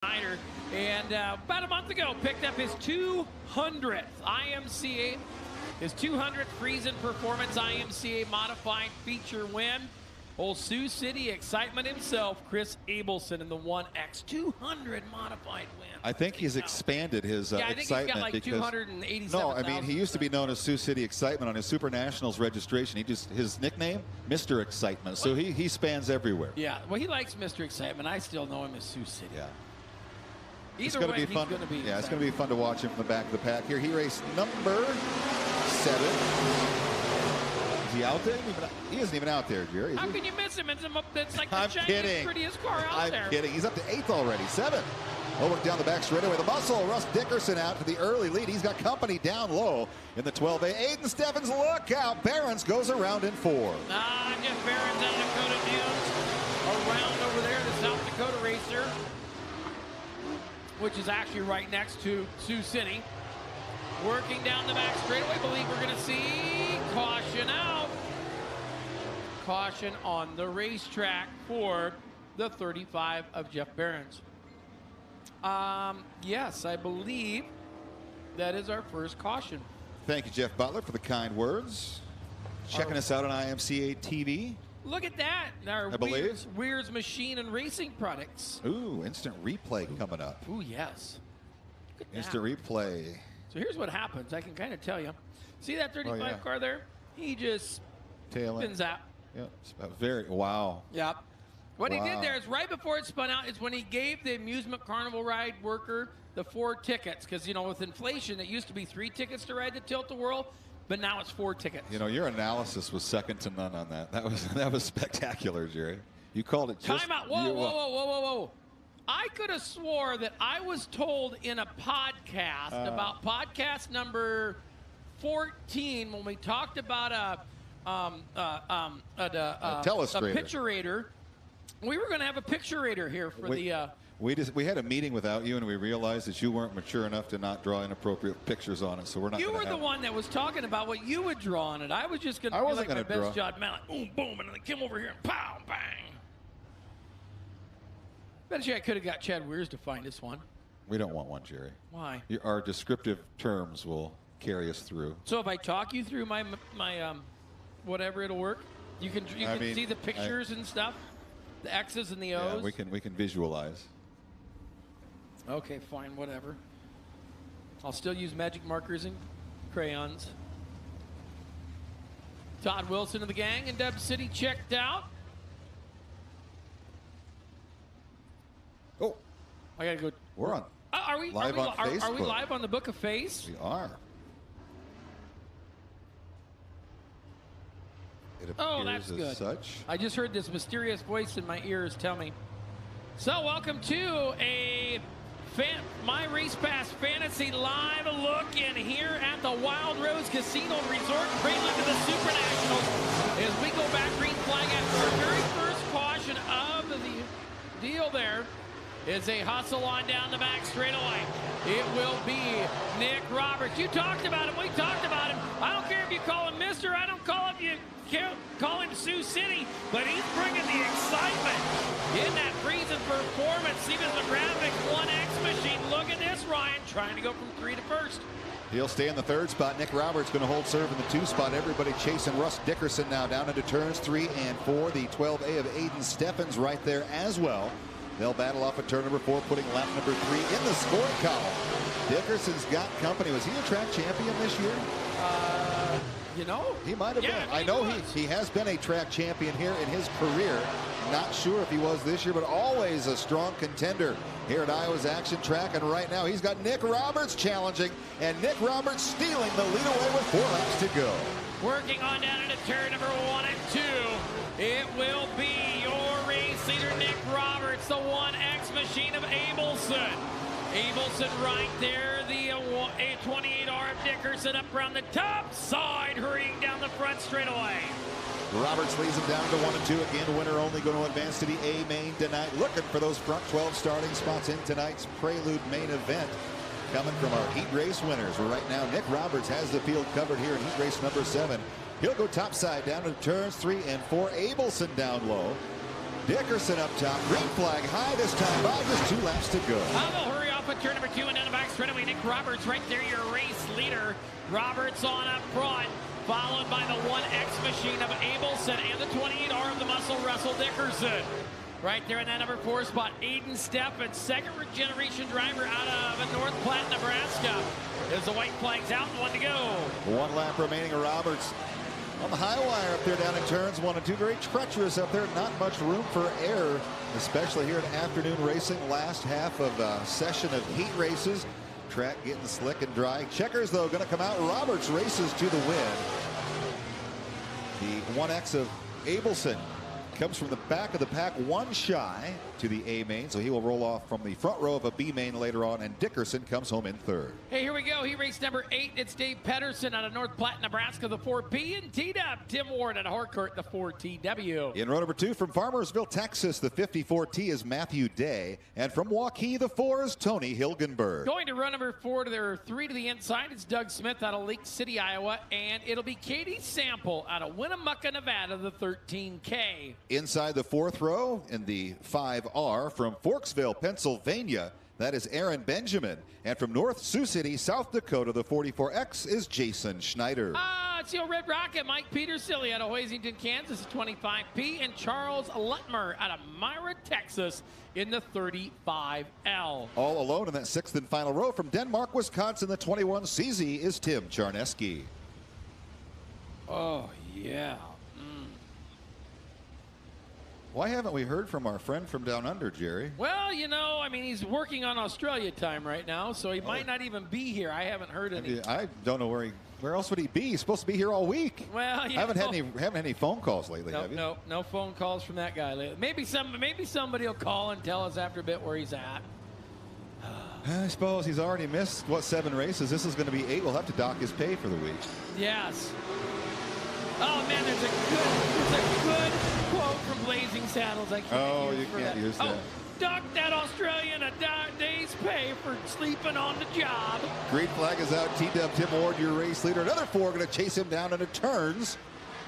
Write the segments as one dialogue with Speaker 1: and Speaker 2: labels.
Speaker 1: And about a month ago, picked up his 200th IMCA, his 200th Friesen Performance IMCA Modified Feature win. Old Sioux City excitement himself, Chris Abelson, in the 1X 200 modified win.
Speaker 2: I think he's expanded his
Speaker 1: I think
Speaker 2: excitement.
Speaker 1: He's got like
Speaker 2: because
Speaker 1: 287,000.
Speaker 2: no, I mean, he used to be known as Sioux City Excitement on his Super Nationals registration. His nickname, Mr. Excitement. So he spans everywhere.
Speaker 1: Yeah, well, he likes Mr. Excitement. I still know him as Sioux City.
Speaker 2: Yeah.
Speaker 1: It's
Speaker 2: going to be fun. Yeah, it's going to be fun to watch him from the back of the pack here. He raced number 7. Is he out there? He isn't even out there, Jerry.
Speaker 1: How can you miss him? It's like the shiniest, prettiest car out there.
Speaker 2: I'm kidding. He's up to 8th already. 7. He'll work down the back straightaway. The muscle, Russ Dickerson out to the early lead. He's got company down low in the 12A. Aiden Steffens, look out. Behrens goes around in 4.
Speaker 1: Jeff Behrens out of Dakota Dunes. Around over there, the South Dakota racer, which is actually right next to Sioux City. Working down the back straightaway. Believe we're going to see caution out. Caution on the racetrack for the 35 of Jeff Behrens. Yes, I believe that is our first caution.
Speaker 2: Thank you, Jeff Butler, for the kind words. Checking us out on IMCA TV.
Speaker 1: Look at that. Our Weir's Machine and Racing Products.
Speaker 2: Ooh, instant replay coming up.
Speaker 1: Ooh, yes.
Speaker 2: Instant replay.
Speaker 1: So here's what happens. I can kind of tell you. See that 35 car there? He just spins out.
Speaker 2: Yeah, very, wow.
Speaker 1: Yep. What he did there is right before it spun out is when he gave the amusement carnival ride worker the 4 tickets. Because, you know, with inflation, it used to be 3 tickets to ride the Tilt-A-Whirl, but now it's 4 tickets.
Speaker 2: You know, your analysis was second to none on that. That was spectacular, Jerry. You called it just...
Speaker 1: Time out. Whoa. I could have swore that I was told in a podcast about podcast number 14 when we talked about a picturator. We were going to have a picturator here for
Speaker 2: we had a meeting without you, and we realized that you weren't mature enough to not draw inappropriate pictures on it. So we're not.
Speaker 1: You were the one that was talking about what you would draw on it. I was just going to be like my best John Mallett, boom, boom, and then come over here and pow, bang. Bet you I could have got Chad Weirs to find us one.
Speaker 2: We don't want one, Jerry.
Speaker 1: Why?
Speaker 2: Our descriptive terms will carry us through.
Speaker 1: So if I talk you through my whatever, it'll work. You can see the pictures and stuff, the X's and the O's.
Speaker 2: Yeah, we can visualize.
Speaker 1: Okay, fine, whatever. I'll still use magic markers and crayons. Todd Wilson of the gang and Dub City checked out.
Speaker 2: Oh,
Speaker 1: I gotta go.
Speaker 2: We're on.
Speaker 1: Are we live on the Book of Face?
Speaker 2: We are. It
Speaker 1: that's good.
Speaker 2: Such.
Speaker 1: I just heard this mysterious voice in my ears tell me. So welcome to a My Race Pass Fantasy Live look in here at the Wild Rose Casino Resort, prelude to the Super Nationals. As we go back, green flag after our very first caution of the deal there. Is a hustle on down the back straightaway. It will be Nick Roberts. You talked about him. We talked about him. I don't care if you call him Mister. I don't call him Sioux City, but he's bringing the excitement in that Friesen Performance. Even the graphic 1X machine. Look at this, Ryan, trying to go from 3 to 1st.
Speaker 2: He'll stay in the 3rd spot. Nick Roberts going to hold serve in the 2 spot. Everybody chasing Russ Dickerson now down into turns 3 and 4. The 12A of Aiden Steffens right there as well. They'll battle off at turn number 4, putting lap number 3 in the scoring column. Dickerson's got company. Was he a track champion this year?
Speaker 1: You know,
Speaker 2: he might have been. I know he has been a track champion here in his career. Not sure if he was this year, but always a strong contender here at Iowa's Action Track. And right now he's got Nick Roberts challenging, and Nick Roberts stealing the lead away with 4 laps to go.
Speaker 1: Working on down into turn number 1 and 2. It will be your race leader, Nick Roberts, the 1X machine of Abelson. Abelson right there, the 28R of Dickerson up around the top side, hurrying down the front straightaway.
Speaker 2: Roberts leads him down to 1 and 2. Again, winner only going to advance to the A main tonight. Looking for those front 12 starting spots in tonight's Prelude main event. Coming from our heat race winners. Right now, Nick Roberts has the field covered here in heat race number 7. He'll go topside down to turns 3 and 4. Abelson down low. Dickerson up top. Green flag high this time by just 2 laps to go.
Speaker 1: They'll hurry off at turn number 2 and down the back straightaway. Nick Roberts right there, your race leader. Roberts on up front, followed by the 1X machine of Abelson and the 28R of the muscle, Russell Dickerson. Right there in that number 4 spot, Aiden Steffen, second generation driver out of North Platte, Nebraska. As the white flag's out and 1 to go.
Speaker 2: 1 lap remaining. Roberts on the high wire up there down in turns 1 and 2. Very treacherous up there. Not much room for error, especially here in afternoon racing. Last half of a session of heat races. Track getting slick and dry. Checkers, though, going to come out. Roberts races to the win. The 1X of Abelson comes from the back of the pack, 1 shy to the A main, so he will roll off from the front row of a B main later on, and Dickerson comes home in 3rd.
Speaker 1: Hey, here we go. He raced number 8. It's Dave Pedersen out of North Platte, Nebraska, the 4P, and T-Dub Tim Ward out of Harcourt, the 4TW.
Speaker 2: In row number 2 from Farmersville, Texas, the 54T is Matthew Day, and from Waukee, the 4 is Tony Hilgenberg.
Speaker 1: Going to row number 4 to their 3 to the inside, it's Doug Smith out of Lake City, Iowa, and it'll be Katie Sample out of Winnemucca, Nevada, the 13K.
Speaker 2: Inside the 4th row in the 5R from Forksville, Pennsylvania, that is Aaron Benjamin. And from North Sioux City, South Dakota, the 44X is Jason Schneider.
Speaker 1: It's your Red Rocket, Mike Petersilly out of Hoisington, Kansas, 25P, and Charles Lutmer out of Myra, Texas, in the 35L.
Speaker 2: All alone in that 6th and final row from Denmark, Wisconsin, the 21CZ is Tim Charneski.
Speaker 1: Oh, yeah.
Speaker 2: Why haven't we heard from our friend from down under, Jerry?
Speaker 1: Well, you know, I mean, he's working on Australia time right now, so he might not even be here. I haven't heard any.
Speaker 2: I don't know where else would he be? He's supposed to be here all week.
Speaker 1: Well, you
Speaker 2: haven't had any phone calls lately, have you?
Speaker 1: No phone calls from that guy lately. Maybe somebody will call and tell us after a bit where he's at.
Speaker 2: I suppose he's already missed, 7 races. This is going to be 8. We'll have to dock his pay for the week.
Speaker 1: Yes. Oh, man, there's a good quote from Blazing Saddles. I can't
Speaker 2: you can't use that.
Speaker 1: Dock that Australian a day's pay for sleeping on the job.
Speaker 2: Green flag is out. T-Dub Tim Ward, your race leader. Another 4 going to chase him down into turns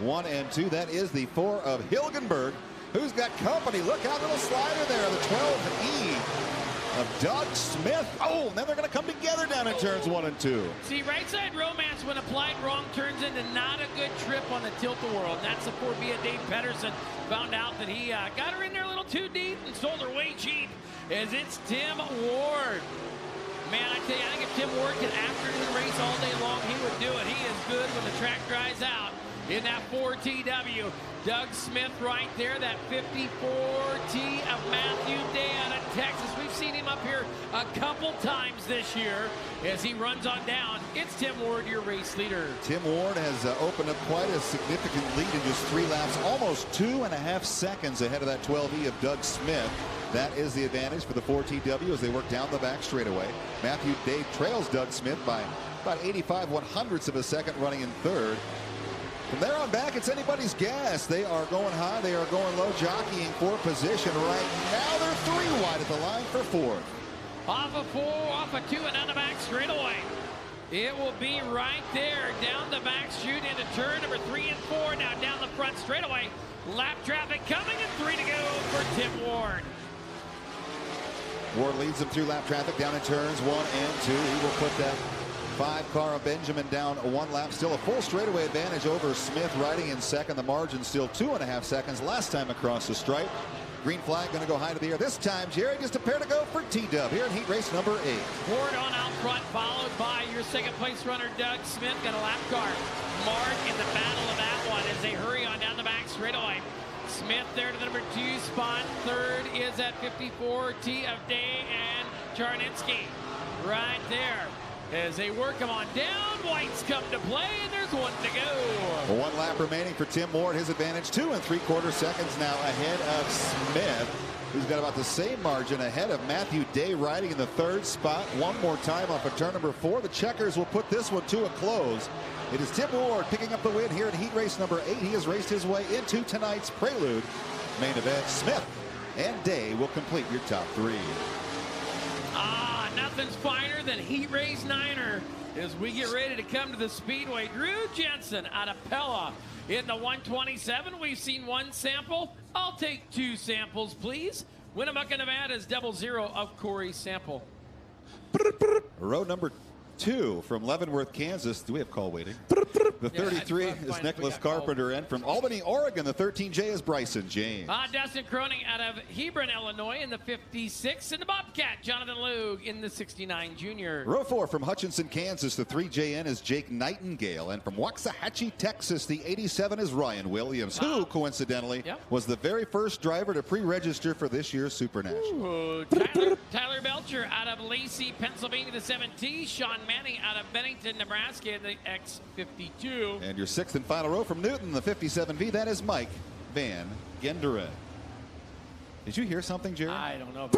Speaker 2: 1 and 2. That is the 4 of Hilgenberg, who's got company. Look out, little slider there, the 12E of Doug Smith. Oh, then they're going to come together down in turns 1 and 2.
Speaker 1: See, right side romance when applied wrong turns into not a good trip on the tilt-a-whirl. That's the 4B of Dave Pedersen. Found out that he got her in there a little too deep and sold her way cheap, as it's Tim Ward. Man, I tell you, I think if Tim Ward could afternoon race all day long, he would do it. He is good when the track dries out. In that 4TW, Doug Smith right there, that 54T of Matthew Day out of Texas. We've seen him up here a couple times this year as he runs on down. It's Tim Ward, your race leader. Tim
Speaker 2: Ward has opened up quite a significant lead in just 3 laps, almost 2.5 seconds ahead of that 12E of Doug Smith. That is the advantage for the 4TW as they work down the back straightaway. Matthew Day trails Doug Smith by about 85 100ths of a second, running in 3rd. From there on back, it's anybody's guess. They are going high, they are going low, jockeying for position right now. They're 3 wide at the line for 4th.
Speaker 1: Off of 4, off of 2, and down the back straightaway. It will be right there, down the back chute into turn number 3 and 4. Now down the front straightaway. Lap traffic coming, and 3 to go for Tim Ward.
Speaker 2: Ward leads them through lap traffic down in turns 1 and 2. He will put that 5-car of Benjamin down 1 lap. Still a full straightaway advantage over Smith, riding in 2nd. The margin still 2.5 seconds. Last time across the stripe. Green flag going to go high to the air this time, Jerry. Just a pair to go for T-Dub here in heat race number 8.
Speaker 1: Ward on out front, followed by your 2nd place runner, Doug Smith. Got a lap car. Mark in the battle of that one as they hurry on down the back straightaway. Smith there to the number 2 spot. 3rd is at 54T of Day and Charnitsky. Right there. As they work them on down, whites come to play, and there's 1 to go.
Speaker 2: 1 lap remaining for Tim Ward. His advantage 2 3/4 seconds now ahead of Smith, who's got about the same margin ahead of Matthew Day, riding in the 3rd spot. 1 more time off of turn number 4. The checkers will put this one to a close. It is Tim Ward picking up the win here in heat race number 8. He has raced his way into tonight's prelude main event. Smith and Day will complete your top 3.
Speaker 1: Nothing's finer than Heat Race Niner as we get ready to come to the Speedway. Drew Jensen out of Pella in the 127. We've seen 1 sample I'll take 2 samples, please. Winnemucca, Nevada's 00 of Corey Sample.
Speaker 2: Row number 2 from Leavenworth, Kansas. Do we have call waiting? The 33 is Nicholas Carpenter, and from Albany, Oregon, the 13J is Bryson James.
Speaker 1: Dustin Croning out of Hebron, Illinois in the 56, and the Bobcat, Jonathan Logue in the 69 Junior.
Speaker 2: Row 4 from Hutchinson, Kansas, the 3JN is Jake Nightingale, and from Waxahachie, Texas, the 87 is Ryan Williams, who coincidentally was the very first driver to pre-register for this year's Super National.
Speaker 1: Tyler Belcher out of Lacey, Pennsylvania, the 7T. Sean Manning out of Bennington, Nebraska in the X52.
Speaker 2: And your 6th and final row from Newton, the 57V, that is Mike Van Genderen. Did you hear something, Jerry?
Speaker 1: I don't know.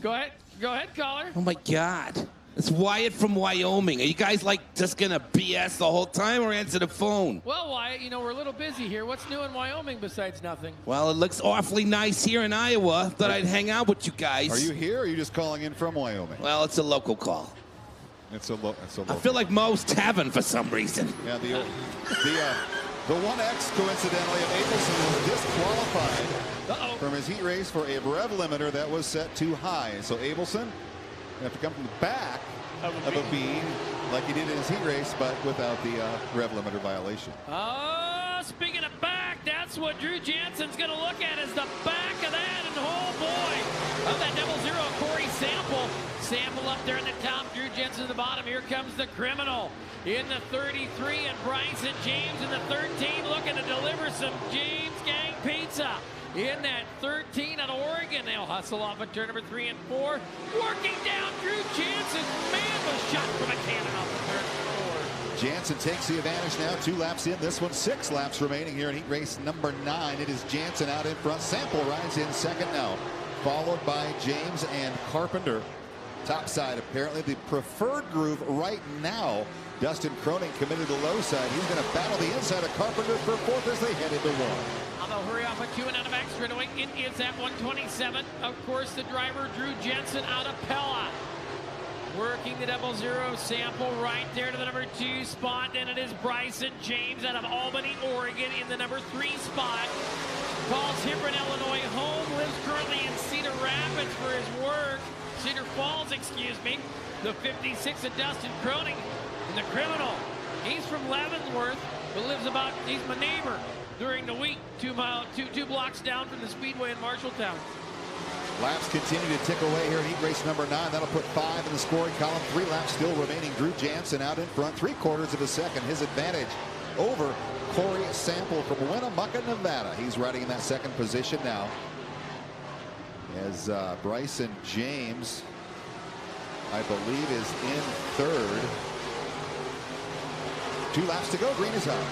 Speaker 1: Go ahead, caller.
Speaker 3: Oh my God. It's Wyatt from Wyoming. Are you guys like just gonna BS the whole time or answer the phone?
Speaker 1: Well, Wyatt, you know, we're a little busy here. What's new in Wyoming besides nothing?
Speaker 3: Well, it looks awfully nice here in Iowa. Thought I'd hang out with you guys.
Speaker 2: Are you here or are you just calling in from Wyoming?
Speaker 3: Well, it's a local call.
Speaker 2: It's a local.
Speaker 3: I feel like most haven't for some reason.
Speaker 2: Yeah, the 1X, coincidentally, of Abelson was disqualified from his heat race for a rev limiter that was set too high. So Abelson will have to come from the back of a B like he did in his heat race, but without the rev limiter violation.
Speaker 1: Speaking of back, that's what Drew Jansen's going to look at, is the back of that, and oh boy, of that 00 Corey Sample. Sample up there in the top, Drew Jansen at the bottom. Here comes the criminal in the 33, and Bryson James in the 13 looking to deliver some James Gang pizza. In that 13 on Oregon, they'll hustle off at turn number 3 and 4. Working down Drew Jansen. Man, was shot from a cannon off of turn 4.
Speaker 2: Jansen takes the advantage now. 2 laps in. This one 6 laps remaining here in heat race number 9. It is Jansen out in front. Sample rides in second now, followed by James and Carpenter. Top side, apparently the preferred groove right now. Dustin Croning committed to the low side. He's going to battle the inside of Carpenter for 4th as they head into 1.
Speaker 1: They'll hurry off at 2 and out of back straightaway. It is at 127. Of course, the driver, Drew Jensen, out of Pella. Working the 00 Sample right there to the number 2 spot. And it is Bryson James out of Albany, Oregon in the number 3 spot. Calls Hebron, Illinois home. Lives currently in Cedar Rapids for his work. Cedar Falls, excuse me. The 56 of Dustin Croning. And the criminal, he's from Leavenworth, but lives about, he's my neighbor during the week, 2 blocks down from the Speedway in Marshalltown.
Speaker 2: Laps continue to tick away here in heat race number 9. That'll put 5 in the scoring column. 3 laps still remaining. Drew Jansen out in front, 3/4 of a second. His advantage over Corey Sample from Winnemucca, Nevada. He's riding in that 2nd position now. As Bryson James, I believe, is in 3rd. 2 laps to go. Green is out.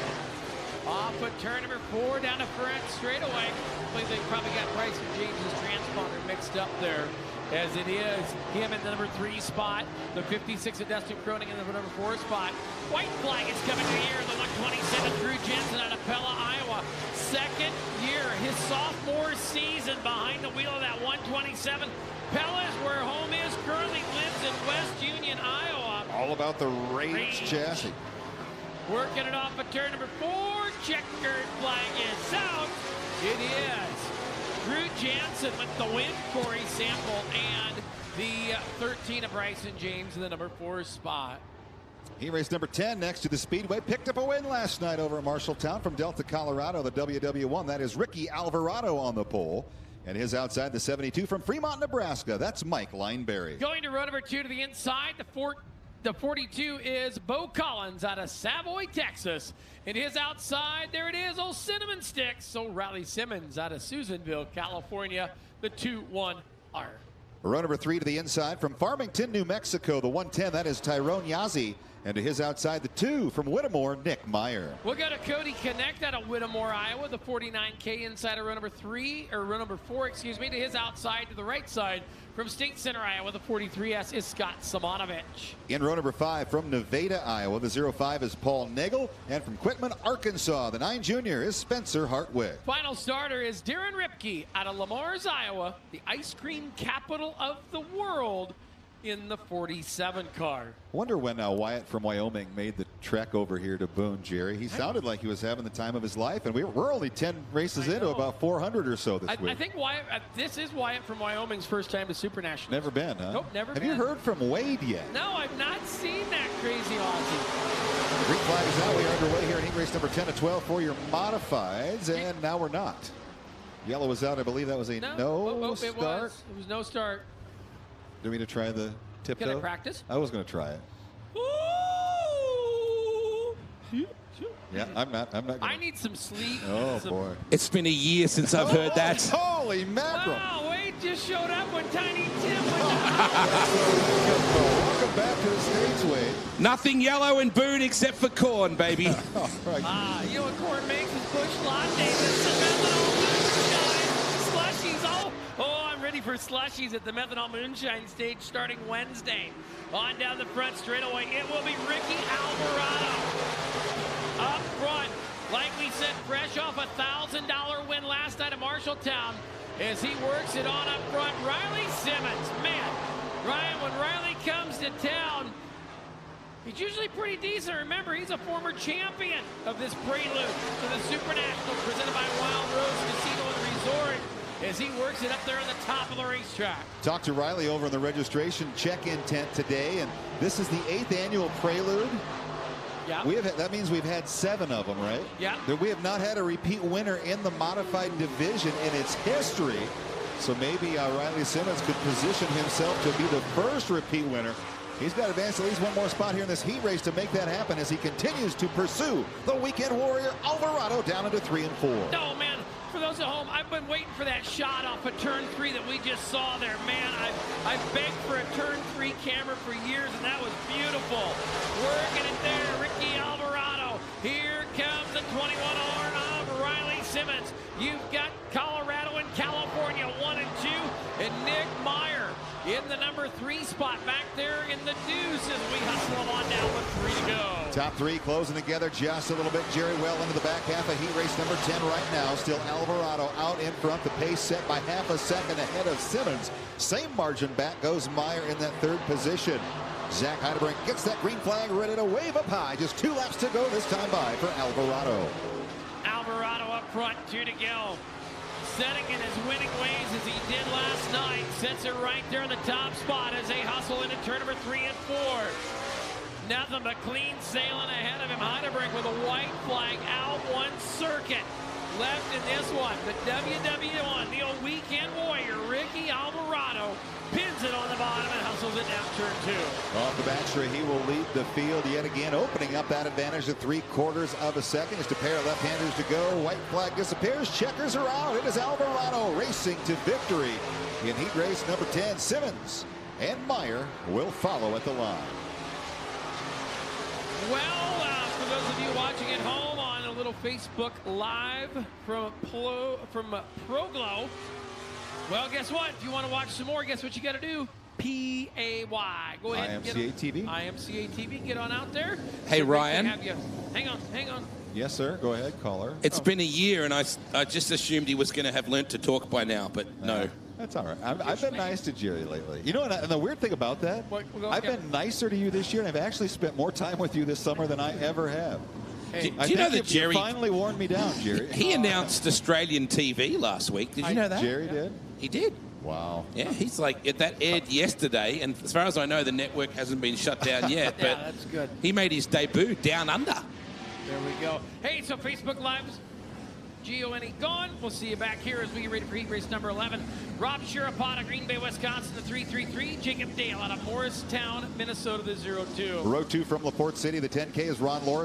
Speaker 1: Off at turn number 4 down to front straightaway. I believe they probably got Bryson James's transponder mixed up there, as it is him in the number 3 spot. The 56 of Dustin Croning in the number 4 spot. White flag is coming here. The 127 Drew Jensen out of Pella, Iowa. 2nd year, his sophomore season behind the wheel of that 127. Pella is where home is. Currently lives in West Union, Iowa.
Speaker 2: All about the Rage chassis.
Speaker 1: Working it off at turn number 4. Checkered flag is out. It is Drew Jansen with the win. Corey Sample and the 13 of Bryson James in the number 4 spot.
Speaker 2: He raced number 10 next to the Speedway. Picked up a win last night over at Marshalltown from Delta, Colorado, the WW1. That is Ricky Alvarado on the pole. And his outside, the 72 from Fremont, Nebraska. That's Mike Lineberry.
Speaker 1: Going to row number 2 to the inside. The 42 is Bo Collins out of Savoy, Texas. And his outside, there it is, old Cinnamon Sticks. So Riley Simmons out of Susanville, California, the 2-1R.
Speaker 2: Row number 3 to the inside from Farmington, New Mexico. The 110, that is Tyrone Yazzie. And to his outside, the 2 from Whittemore, Nick Meyer.
Speaker 1: We'll go to Cody Connect out of Whittemore, Iowa. The 49K inside of row number 4, excuse me, to his outside to the right side. From State Center, Iowa, the 43S is Scott Simonovich.
Speaker 2: In row number 5 from Nevada, Iowa, the 05 is Paul Nagel. And from Quitman, Arkansas, the 9 junior is Spencer Hartwig.
Speaker 1: Final starter is Darren Ripke out of Lamars, Iowa, the ice cream capital of the world, in the 47 car.
Speaker 2: Wonder when Wyatt from Wyoming made the trek over here to Boone, Jerry. He sounded like he was having the time of his life, and we're only 10 races into about 400 or so this week.
Speaker 1: I think Wyatt, this is Wyatt from Wyoming's first time to Super Nationals.
Speaker 2: Never been, huh?
Speaker 1: Nope, never
Speaker 2: Have
Speaker 1: been.
Speaker 2: you heard from Wade yet?
Speaker 1: No, I've not seen that crazy Aussie.
Speaker 2: Green flag is out. We are underway here in heat race number 10 to 12 for your modifieds, and now we're not. Yellow was out. I believe that was a no start.
Speaker 1: It was no start.
Speaker 2: Do we need to try the tiptoe?
Speaker 1: Can I practice?
Speaker 2: I was going to try it. Yeah, I'm not.
Speaker 1: I need some sleep.
Speaker 2: Oh, boy.
Speaker 3: It's been a year since I've heard that.
Speaker 2: Holy mackerel.
Speaker 1: Wow, Wade just showed up when Tiny Tim went
Speaker 2: Welcome back to the States, Wade.
Speaker 3: Nothing yellow in Boone except for corn, baby.
Speaker 2: All right.
Speaker 1: you know what corn makes is bush lattes. Slushies. Oh, I'm ready for slushies at the Methanol Moonshine stage starting Wednesday. On down the front straightaway, it will be Ricky Alvarado. Up front, like we said, fresh off a $1,000 win last night at Marshalltown, as he works it on up front. Riley Simmons, man, Ryan, when Riley comes to town, he's usually pretty decent. Remember, he's a former champion of this prelude to the Super National presented by Wild Rose Casino and Resort, as he works it up there on the top of the racetrack.
Speaker 2: Talked to Riley over in the registration check-in tent today, and this is the 8th annual prelude.
Speaker 1: Yeah.
Speaker 2: That means we've had 7 of them, right?
Speaker 1: Yeah.
Speaker 2: We have not had a repeat winner in the modified division in its history. So maybe Riley Simmons could position himself to be the first repeat winner. He's got to advance at least one more spot here in this heat race to make that happen as he continues to pursue the weekend warrior Alvarado down into 3 and 4.
Speaker 1: Oh, man. For those at home, I've been waiting for that shot off of turn 3 that we just saw there. Man, I've begged for a turn 3 camera for years, and that was beautiful. Working it there, Ricky Alvarado. Here comes the 21R of Riley Simmons. You've got Colorado and California 1 and 2, and Nick Meyer in the number 3 spot back there in the deuce as we hustle them on down with 3 to go.
Speaker 2: Top 3 closing together just a little bit. Jerry well into the back half of heat race number 10 right now. Still Alvarado out in front. The pace set by half a second ahead of Simmons. Same margin back goes Meyer in that 3rd position. Zach Heidebrink gets that green flag ready to wave up high. Just 2 laps to go this time by for Alvarado.
Speaker 1: Alvarado up front, 2 to go. Setting in his winning ways as he did last night. Sets it right there in the top spot as they hustle into turn number 3 and 4. Nothing but clean sailing ahead of him. Heidebrink with a white flag out 1 circuit. Left in this one, the WW1, the old weekend warrior, Ricky Alvarado, pins it on the bottom and hustles it down turn 2.
Speaker 2: Off the backstreet, he will lead the field yet again, opening up that advantage to 3/4 of a second. Just a pair of left-handers to go. White flag disappears. Checkers are out. It is Alvarado racing to victory in heat race number 10. Simmons and Meyer will follow at the line.
Speaker 1: Well, for those of you watching at home on a little Facebook Live from ProGlow, well, guess what? If you want to watch some more, guess what you got to do? PAY. Go ahead and get
Speaker 2: IMCA TV.
Speaker 1: IMCA TV. Get on out there.
Speaker 3: Hey,
Speaker 1: so
Speaker 3: Ryan.
Speaker 1: Hang on.
Speaker 2: Yes, sir. Go ahead, caller.
Speaker 3: It's been a year, and I just assumed he was going to have learnt to talk by now, but no.
Speaker 2: That's all right. I've been nice to Jerry lately. You know what? And the weird thing about that, I've been nicer to you this year, and I've actually spent more time with you this summer than I ever have.
Speaker 3: Hey, do you know that Jerry
Speaker 2: finally worn me down, Jerry?
Speaker 3: He announced Australian TV last week. Did you know that?
Speaker 2: Jerry did?
Speaker 3: He did.
Speaker 2: Wow.
Speaker 3: Yeah, he's like, that aired yesterday, and as far as I know, the network hasn't been shut down yet. But
Speaker 1: Yeah, that's good.
Speaker 3: He made his debut down under.
Speaker 1: There we go. Hey, so Facebook Live's Giovanni gone. We'll see you back here as we get ready for heat race number 11. Rob Shirapata, Green Bay, Wisconsin, the 333. Jacob Dale out of Morristown, Minnesota, the 02.
Speaker 2: Row 2 from LaPorte City. The 10K is Ron Lawrence.